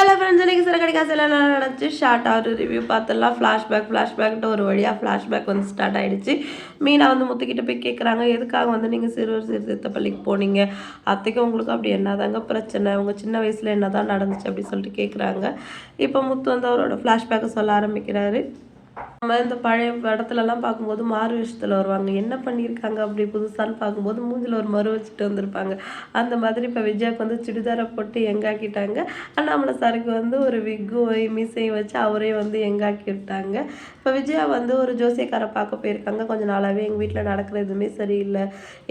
Hello friends, இன்னைக்கு சிறகடி காசில் என்ன நடந்துச்சு ஷார்ட்டாக ஒரு ரிவ்யூ பார்த்துடலாம். ஃப்ளாஷ்பேக்ட்டு ஒரு வழியாக ஃப்ளாஷ்பேக் வந்து ஸ்டார்ட் ஆகிடுச்சு. மீனா வந்து முத்துக்கிட்ட போய் கேட்குறாங்க, எதுக்காக வந்து நீங்கள் சிறுவர் சீர்திருத்த பள்ளிக்கு போனீங்க, அத்தைக்கும் உங்களுக்கு அப்படி என்னதாங்க பிரச்சனை, உங்கள் சின்ன வயசில் என்ன தான் நடந்துச்சு அப்படி சொல்லிட்டு கேட்குறாங்க. இப்போ முத்து வந்து அவரோட ஃப்ளாஷ்பேக்கை சொல்ல ஆரம்பிக்கிறாரு. நம்ம இந்த பழைய படத்துலலாம் பார்க்கும்போது மாறு வேஷத்தில் வருவாங்க, என்ன பண்ணியிருக்காங்க அப்படி புதுசான்னு பார்க்கும்போது மூஞ்சில் ஒரு மறு வச்சுட்டு வந்திருப்பாங்க. அந்த மாதிரி இப்போ விஜயாவுக்கு வந்து சுடிதாரை போட்டு எங்காக்கிட்டாங்க. அண்ணாமலை சாருக்கு வந்து ஒரு விக்கும் மீசையும் வச்சு அவரே வந்து எங்காக்கி விட்டாங்க. இப்போ விஜயா வந்து ஒரு ஜோசியக்காரை பார்க்க போயிருக்காங்க. கொஞ்சம் நாளாகவே எங்கள் வீட்டில் நடக்கிற எதுவுமே சரியில்லை,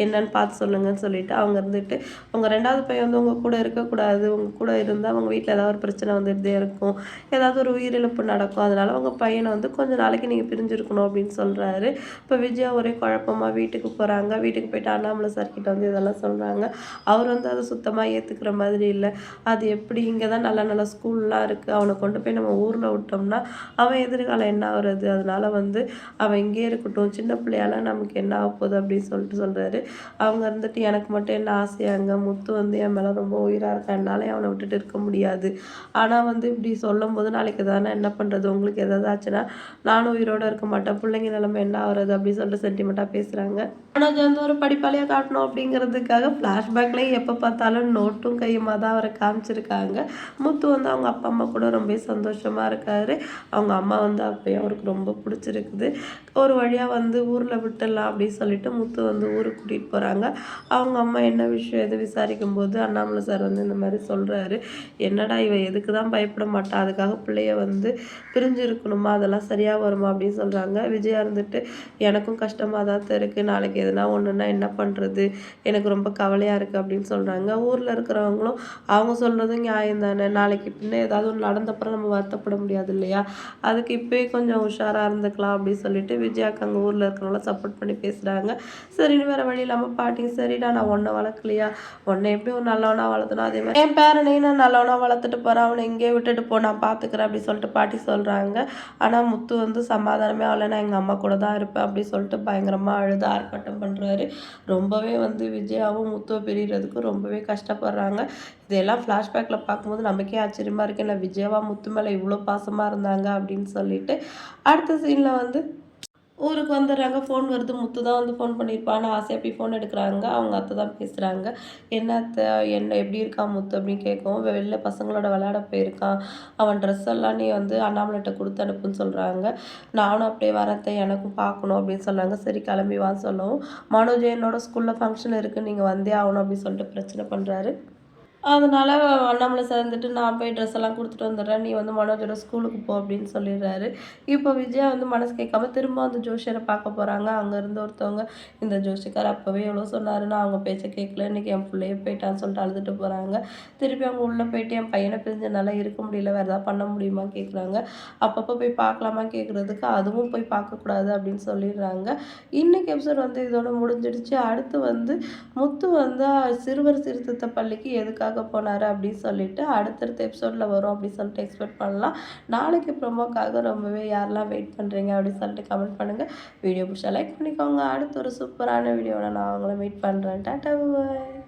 என்னன்னு பார்த்து சொல்லுங்கன்னு சொல்லிட்டு அவங்க இருந்துட்டு, உங்கள் ரெண்டாவது பையன் வந்து உங்கள் கூட இருக்கக்கூடாது, உங்கள் கூட இருந்தால் அவங்க வீட்டில் ஏதாவது ஒரு பிரச்சனை வந்துகிட்டே இருக்கும், ஏதாவது ஒரு உயிரிழப்பு நடக்கும், அதனால உங்கள் பையனை வந்து கொஞ்சம் நாளைக்கு நீங்கள் பிரிஞ்சிருக்கணும் அப்படின்னு சொல்கிறாரு. இப்போ விஜயா ஒரே குழப்பமாக வீட்டுக்கு போகிறாங்க. வீட்டுக்கு போயிட்டு அண்ணாமலை சார்கிட்ட வந்து இதெல்லாம் சொல்கிறாங்க. அவர் வந்து அதை சுத்தமாக ஏற்றுக்கிற மாதிரி இல்லை. அது எப்படி, இங்கே தான் நல்ல நல்ல ஸ்கூல்லாம் இருக்குது, அவனை கொண்டு போய் நம்ம ஊரில் விட்டோம்னா அவன் எதிர்காலம் என்ன ஆகுறது, அதனால வந்து அவன் இங்கே இருக்கட்டும், சின்ன பிள்ளையால நமக்கு என்ன ஆக போகுது அப்படின்னு சொல்லிட்டு சொல்கிறாரு. அவங்க இருந்துட்டு, எனக்கு மட்டும் என்ன ஆசையாங்க, முத்து வந்து என் மேலே ரொம்ப உயிராக இருக்கான், என்னாலே அவனை விட்டுட்டு இருக்க முடியாது, ஆனால் வந்து இப்படி சொல்லும் போது நாளைக்கு தானே என்ன பண்ணுறது, உங்களுக்கு எதாவது ஆச்சுன்னா நானும் உயிரோடு இருக்க மாட்டேன், பிள்ளைங்க நிலைமை என்ன ஆகுறது அப்படின்னு சொல்லிட்டு சென்டிமெண்ட்டாக பேசுகிறாங்க. ஆனால் அது வந்து ஒரு படிப்பாளியாக காட்டணும் அப்படிங்கிறதுக்காக ஃப்ளாஷ்பேக்லேயும் எப்போ பார்த்தாலும் நோட்டும் கையுமா தான் அவரை காமிச்சிருக்காங்க. முத்து வந்து அவங்க அப்பா அம்மா கூட ரொம்ப சந்தோஷமாக இருக்காரு. அவங்க அம்மா வந்து அப்பயும் அவருக்கு ரொம்ப பிடிச்சிருக்குது. ஒரு வழியாக வந்து ஊரில் விட்டுடலாம் அப்படின்னு சொல்லிட்டு முத்து வந்து ஊருக்கு கூட்டிகிட்டு போகிறாங்க. அவங்க அம்மா என்ன விஷயம் எது விசாரிக்கும் போது அண்ணாமலை சார் வந்து இந்த மாதிரி சொல்கிறாரு, என்னடா இவ எதுக்கு தான் பயப்பட மாட்டா, அதுக்காக பிள்ளைய வந்து பிரிஞ்சு இருக்கணுமா, அதெல்லாம் சரியாக வருமா அப்படின்னு சொல்கிறாங்க. விஜயா இருந்துட்டு, எனக்கும் கஷ்டமாக தான் இருக்குது, நாளைக்கு எதுனா ஒன்றுனா என்ன பண்ணுறது, எனக்கு ரொம்ப கவலையாக இருக்குது அப்படின்னு சொல்கிறாங்க. ஊரில் இருக்கிறவங்களும் அவங்க சொல்கிறதும் நியாயம் தானே, நாளைக்கு பின்ன ஏதாவது ஒன்று நடந்தப்பறம் நம்ம வருத்தப்பட முடியாது இல்லையா, அதுக்கு இப்போயே கொஞ்சம் உஷாராக இருந்துக்கலாம் அப்படின்னு சொல்லிட்டு விஜயாவுக்கு அங்கே ஊரில் இருக்கிறவங்கள சப்போர்ட் பண்ணி பேசுகிறாங்க. சரின்னு வேறு வழி இல்லாமல் பாட்டிங்க, சரிடா நான் ஒன்றை வளர்க்கலையா, உன்னை எப்படி ஒரு நல்லவனாக வளர்த்தணும், அதே மாதிரி என் பேரனையும் நான் நல்லவனாக வளர்த்துட்டு போகிறேன், அவனை எங்கேயே விட்டுட்டு போ, நான் பார்த்துக்கிறேன் அப்படி சொல்லிட்டு பாட்டி சொல்கிறாங்க. ஆனால் முத்து வந்து சமாதானமே ஆகலை, நான் எங்கள் அம்மா கூட தான் இருப்பேன் அப்படி சொல்லிட்டு பயங்கரமாக அழுது ஆர்ப்பாட்டம் பண்ணுறாரு. ரொம்பவே வந்து விஜயாவும் முத்துவை பிரிகிறதுக்கு ரொம்பவே கஷ்டப்படுறாங்க. இதெல்லாம் ஃப்ளாஷ்பேக்கில் பார்க்கும்போது நமக்கே ஆச்சரியமாக இருக்குது, இல்லை விஜயாவா முத்து மேலே இவ்வளோ பாசமாக இருந்தாங்க அப்படின்னு சொல்லிட்டு. அடுத்த சீனில் வந்து ஊருக்கு வந்துடுறாங்க. ஃபோன் வருது, முத்து தான் வந்து ஃபோன் பண்ணியிருப்பான்னு ஆசையாக போய் ஃபோன் எடுக்கிறாங்க. அவங்க அத்தை தான் பேசுகிறாங்க. என்ன அத்தை, என்ன எப்படி இருக்கான் முத்து அப்படின்னு கேட்கவும், வெளில பசங்களோட விளையாட போயிருக்கான், அவன் ட்ரெஸ் எல்லாம் நீ வந்து அண்ணாமலைகிட்ட கொடுத்து அனுப்புன்னு சொல்கிறாங்க. நானும் அப்படியே வரத்தை, எனக்கும் பார்க்கணும் அப்படின்னு சொல்கிறாங்க. சரி கிளம்பி வான்னு சொல்லவும், மனோஜ் என்னோட ஸ்கூலில் ஃபங்க்ஷன் இருக்குது, நீங்கள் வந்தே ஆகணும் அப்படின்னு சொல்லிட்டு பிரச்சனை பண்ணுறாரு. அதனால அண்ணாமலை சார் வந்துட்டு, நான் போய் ட்ரெஸ் எல்லாம் கொடுத்துட்டு வந்துடுறேன், நீ வந்து மனோஜோட ஸ்கூலுக்கு போ அப்படின்னு சொல்லிடுறாரு. இப்போ விஜயா வந்து மனசு கேட்காம திரும்ப அந்த ஜோஷியரை பார்க்க போகிறாங்க. அங்கேருந்து ஒருத்தவங்க, இந்த ஜோஷிக்கார் அப்போவே எவ்வளோ சொன்னாருன்னா அவங்க பேச்சை கேட்கல, இன்றைக்கி என் பிள்ளையே போயிட்டான்னு சொல்லிட்டு அழுதுட்டு போகிறாங்க. திருப்பி அவங்க உள்ளே போயிட்டு, என் பையனை பிரிஞ்சனால இருக்க முடியல, வேறு ஏதாவது பண்ண முடியுமா கேட்குறாங்க. அப்பப்போ போய் பார்க்கலாமா கேட்குறதுக்கு, அதுவும் போய் பார்க்கக்கூடாது அப்படின்னு சொல்லிடுறாங்க. இன்றைக்கி எபிசோட் வந்து இதோட முடிஞ்சிடுச்சு. அடுத்து வந்து முத்து வந்து சிறுவர் சீர்திருத்த பள்ளிக்கு எதுக்காக போனார் அப்படின்னு சொல்லிட்டு அடுத்தடுத்த எபிசோடில் வரும் அப்படின்னு சொல்லிட்டு எக்ஸ்பெக்ட் பண்ணலாம். நாளைக்கு ப்ரோமோக்காக ரொம்பவே யாரெல்லாம் வெயிட் பண்ணுறீங்க அப்படின்னு சொல்லிட்டு கமெண்ட் பண்ணுங்கள். வீடியோ பிடிச்சா லைக் பண்ணிக்கோங்க. அடுத்து ஒரு சூப்பரான வீடியோவில் நான் அவங்கள மீட் பண்ணுறேன். டாட்டா பாய்.